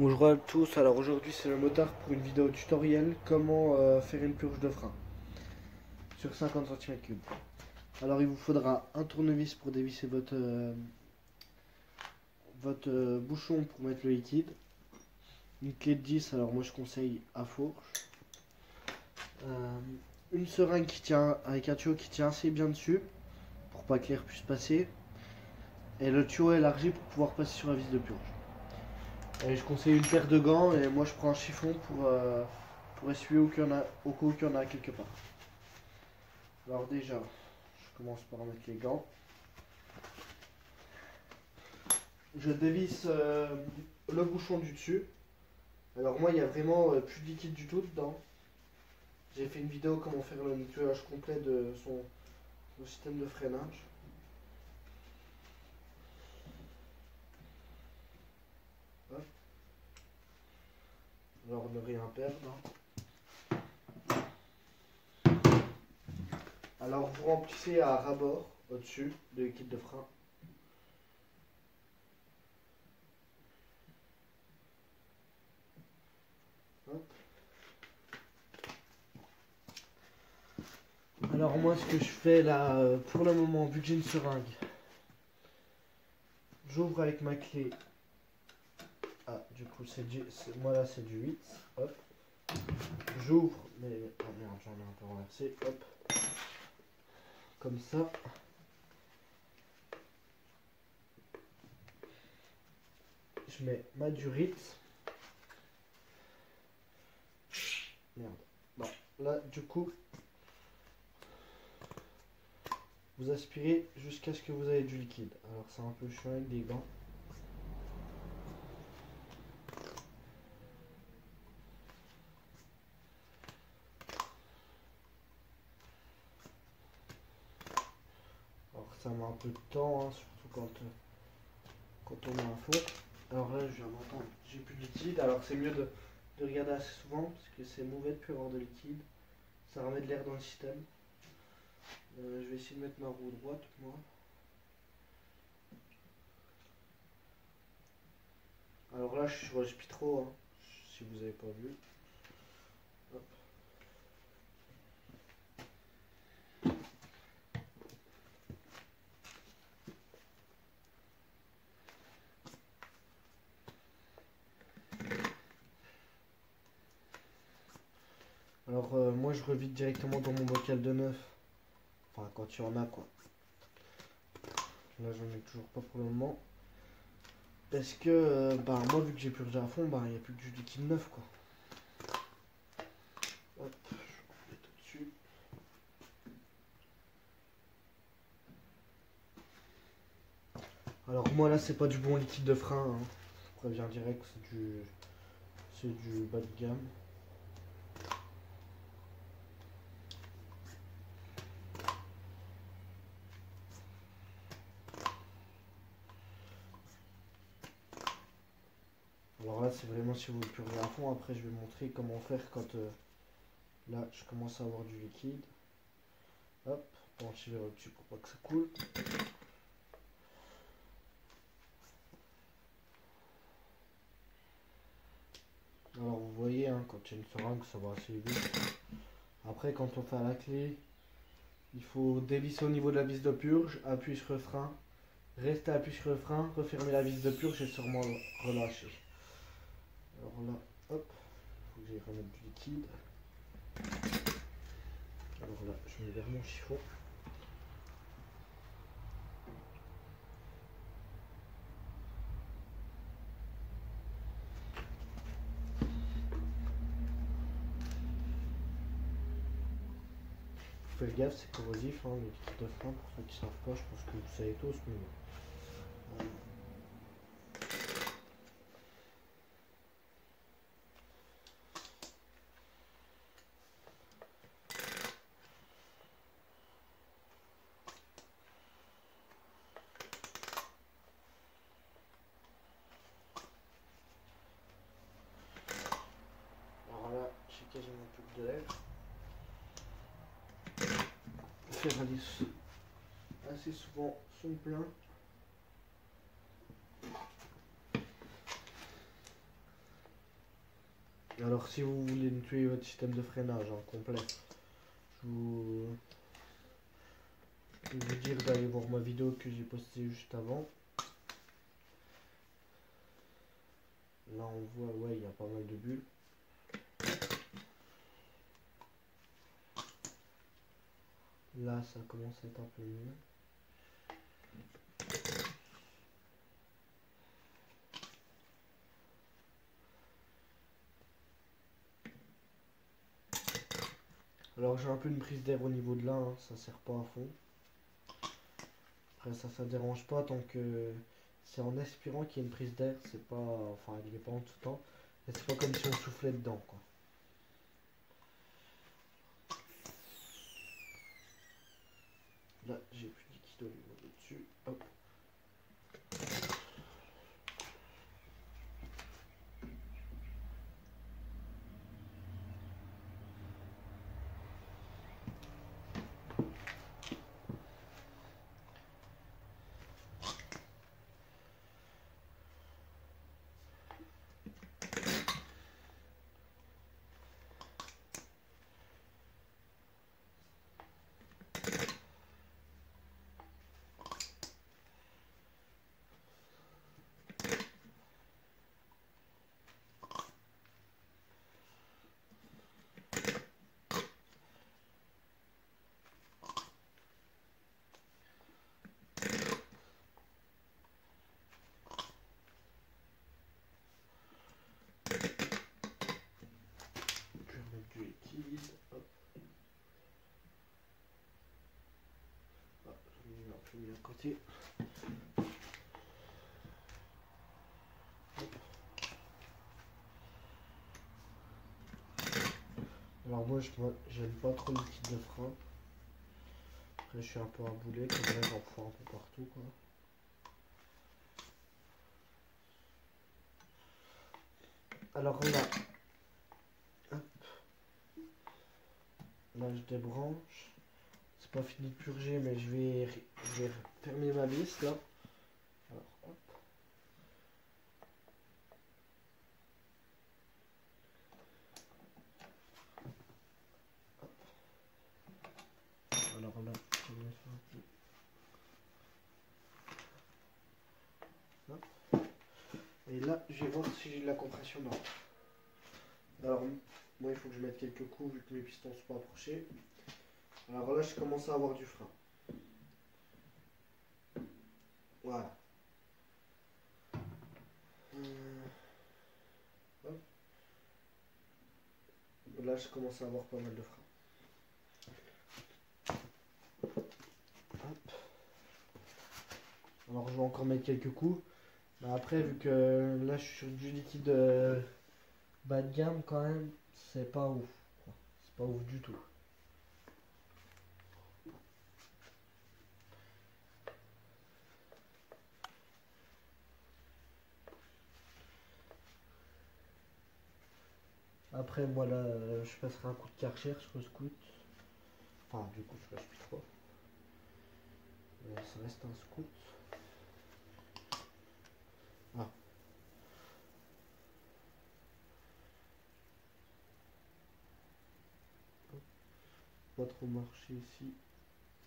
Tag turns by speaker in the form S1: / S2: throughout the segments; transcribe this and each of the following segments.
S1: Bonjour à tous, alors aujourd'hui c'est le motard pour une vidéo tutoriel comment faire une purge de frein sur 50 cm3. Alors il vous faudra un tournevis pour dévisser votre bouchon pour mettre le liquide, une clé de 10, alors moi je conseille à fourche, une seringue qui tient avec un tuyau qui tient assez bien dessus pour pas que l'air puisse passer, et le tuyau élargi pour pouvoir passer sur la vis de purge. Et je conseille une paire de gants et moi je prends un chiffon pour essuyer au cas où il y en a quelque part. Alors déjà, je commence par mettre les gants. Je dévisse le bouchon du dessus. Alors moi il n'y a vraiment plus de liquide du tout dedans. J'ai fait une vidéo comment faire le nettoyage complet de son système de freinage. Hop. Alors ne rien perdre. Alors vous remplissez à ras-bord au-dessus de liquide de frein. Hop. Alors moi ce que je fais là pour le moment, vu que j'ai une seringue, j'ouvre avec ma clé. Ah du coup moi là c'est du 8. Hop. J'ouvre, mais oh merde, j'en ai un peu renversé. Hop. Comme ça. Je mets ma durite. Merde. Bon, là du coup, vous aspirez jusqu'à ce que vous ayez du liquide. Alors c'est un peu chiant avec des gants. Alors ça met un peu de temps, hein, surtout quand on met un fond. Alors là je viens d'entendre, j'ai plus de liquide. Alors c'est mieux de regarder assez souvent parce que c'est mauvais de plus avoir de liquide. Ça remet de l'air dans le système. Je vais essayer de mettre ma roue droite moi. Alors là je suis sur le Spitro, hein, si vous n'avez pas vu. Hop. Alors moi je revide directement dans mon bocal de neuf. Enfin quand il y en a quoi. Là j'en ai toujours pas pour le moment. Parce que bah moi vu que j'ai purgé à fond, bah il n'y a plus que du liquide neuf quoi. Hop, je mets tout dessus. Alors moi là c'est pas du bon liquide de frein, hein. Je préviens direct, c'est du bas de gamme. Alors là c'est vraiment si vous purgez à fond, après je vais montrer comment faire quand là je commence à avoir du liquide. Hop, on tire au-dessus pour pas que ça coule. Alors vous voyez, hein, quand il y a une seringue ça va assez vite. Après quand on fait à la clé, il faut dévisser au niveau de la vis de purge, appuyer sur le frein, rester appuyé sur le frein, refermer la vis de purge et sûrement relâcher. Alors là, hop, il faut que j'aille remettre du liquide. Alors là, je mets vers mon chiffon. Faites gaffe, c'est corrosif, hein, le liquide de frein, pour ceux qui ne savent pas, je pense que vous savez tous, mais alors là, j'ai quasiment plus que de l'air. Faire aller assez souvent son plein. Alors si vous voulez nettoyer votre système de freinage complet, je vais vous dire d'aller voir ma vidéo que j'ai postée juste avant. Là on voit, ouais, il y a pas mal de bulles. Là ça commence à être un peu mieux. Alors j'ai un peu une prise d'air au niveau de là, hein, ça sert pas à fond. Après ça dérange pas tant que c'est en aspirant qu'il y a une prise d'air, c'est pas, enfin il est pas en tout temps, et c'est pas comme si on soufflait dedans quoi. Là j'ai plus de liquide au niveau de dessus, hop. Du liquide, hop. Ah, j'en ai un peu mis à côté. Hop. Alors moi j'aime pas trop le liquide de frein. Après je suis un peu un boulet, comme là j'en fous un peu partout quoi. Alors là, hop. Là je débranche. C'est pas fini de purger mais je vais fermer ma vis là. Alors hop. Alors là, je vais faire un peu. Hop. Et là, je vais voir si j'ai de la compression dedans. Alors, moi, il faut que je mette quelques coups vu que mes pistons sont pas approchés. Alors là, je commence à avoir du frein. Voilà. Hop. Là, je commence à avoir pas mal de frein. Hop. Alors, je vais encore mettre quelques coups. Mais après, vu que là, je suis sur du liquide bas de gamme quand même, c'est pas ouf. C'est pas ouf du tout. Après, moi là, je passerai un coup de Karcher sur le scout. Enfin, du coup, je passe plus trop. Mais ça reste un scout. Ah. Pas trop marché ici.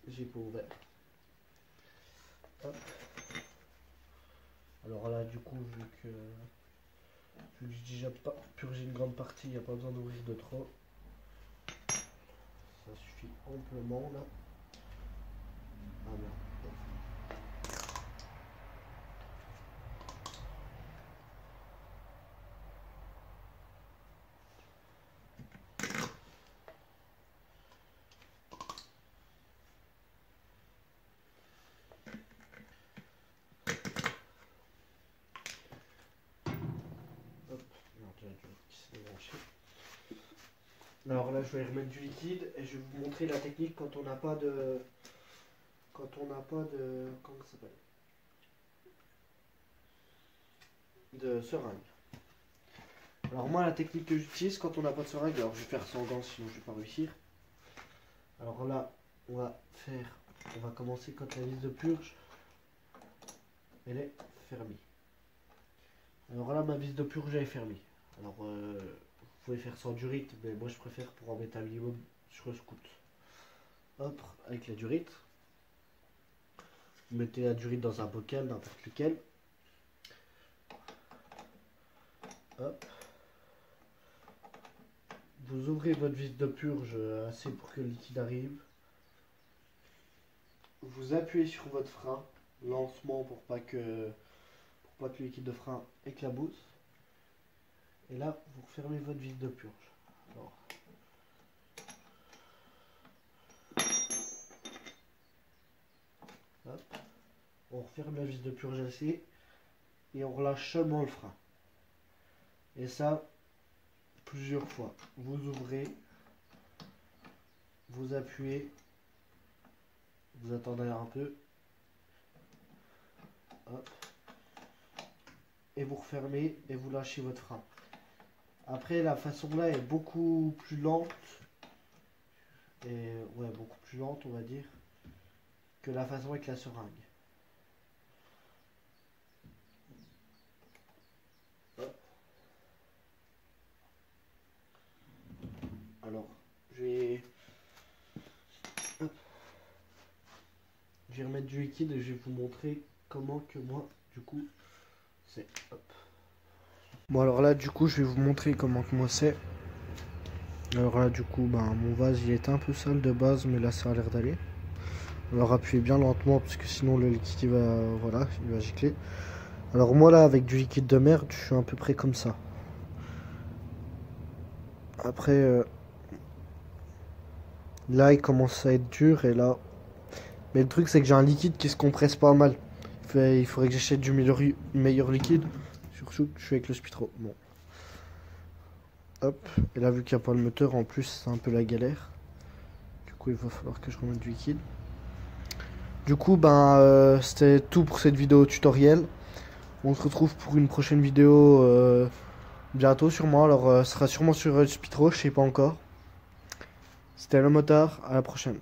S1: J'ai pas ouvert. Hop. Alors là, du coup, vu que j'ai déjà pas purgé une grande partie, il n'y a pas besoin d'ouvrir de trop. Ça suffit amplement là. Ah merde. Hop. Non, j'ai un qui s'est débranché. Alors là, je vais remettre du liquide et je vais vous montrer la technique quand on n'a pas de. Quand on n'a pas de. Comment ça s'appelle? De seringue. Alors moi, la technique que j'utilise quand on n'a pas de seringue, alors je vais faire sans gants sinon je vais pas réussir. Alors là, on va commencer quand la vis de purge, elle est fermée. Alors là, ma vis de purge elle est fermée. Alors pouvez faire sans durite, mais moi je préfère pour en mettre un minimum sur le scout. Hop, avec la durite. Vous mettez la durite dans un bocal, n'importe lequel. Hop. Vous ouvrez votre vis de purge assez pour que le liquide arrive. Vous appuyez sur votre frein lentement pour pas que le liquide de frein éclabousse. Et là, vous refermez votre vis de purge. Alors, hop. On referme la vis de purge assez et on relâche seulement le frein. Et ça, plusieurs fois. Vous ouvrez, vous appuyez, vous attendez un peu, hop, et vous refermez et vous lâchez votre frein. Après, la façon là est beaucoup plus lente, et ouais, beaucoup plus lente, on va dire, que la façon avec la seringue. Alors, je vais remettre du liquide et je vais vous montrer comment que moi, du coup, c'est. Hop. Bon, alors là, du coup, je vais vous montrer comment que moi c'est. Alors là, du coup, mon vase, il est un peu sale de base, mais là, ça a l'air d'aller. Alors, appuyez bien lentement, parce que sinon, le liquide, il va, voilà, il va gicler. Alors, moi, là, avec du liquide de merde, je suis à peu près comme ça. Après, là, il commence à être dur, et là... Mais le truc, c'est que j'ai un liquide qui se compresse pas mal. Il faudrait que j'achète du meilleur liquide. Surtout que je suis avec le Spitro. Bon. Hop. Et là, vu qu'il n'y a pas le moteur, en plus, c'est un peu la galère. Du coup, il va falloir que je remette du liquide. Du coup, c'était tout pour cette vidéo tutoriel. On se retrouve pour une prochaine vidéo bientôt, sûrement. Alors, ce sera sûrement sur Spitro, je sais pas encore. C'était le motard. À la prochaine.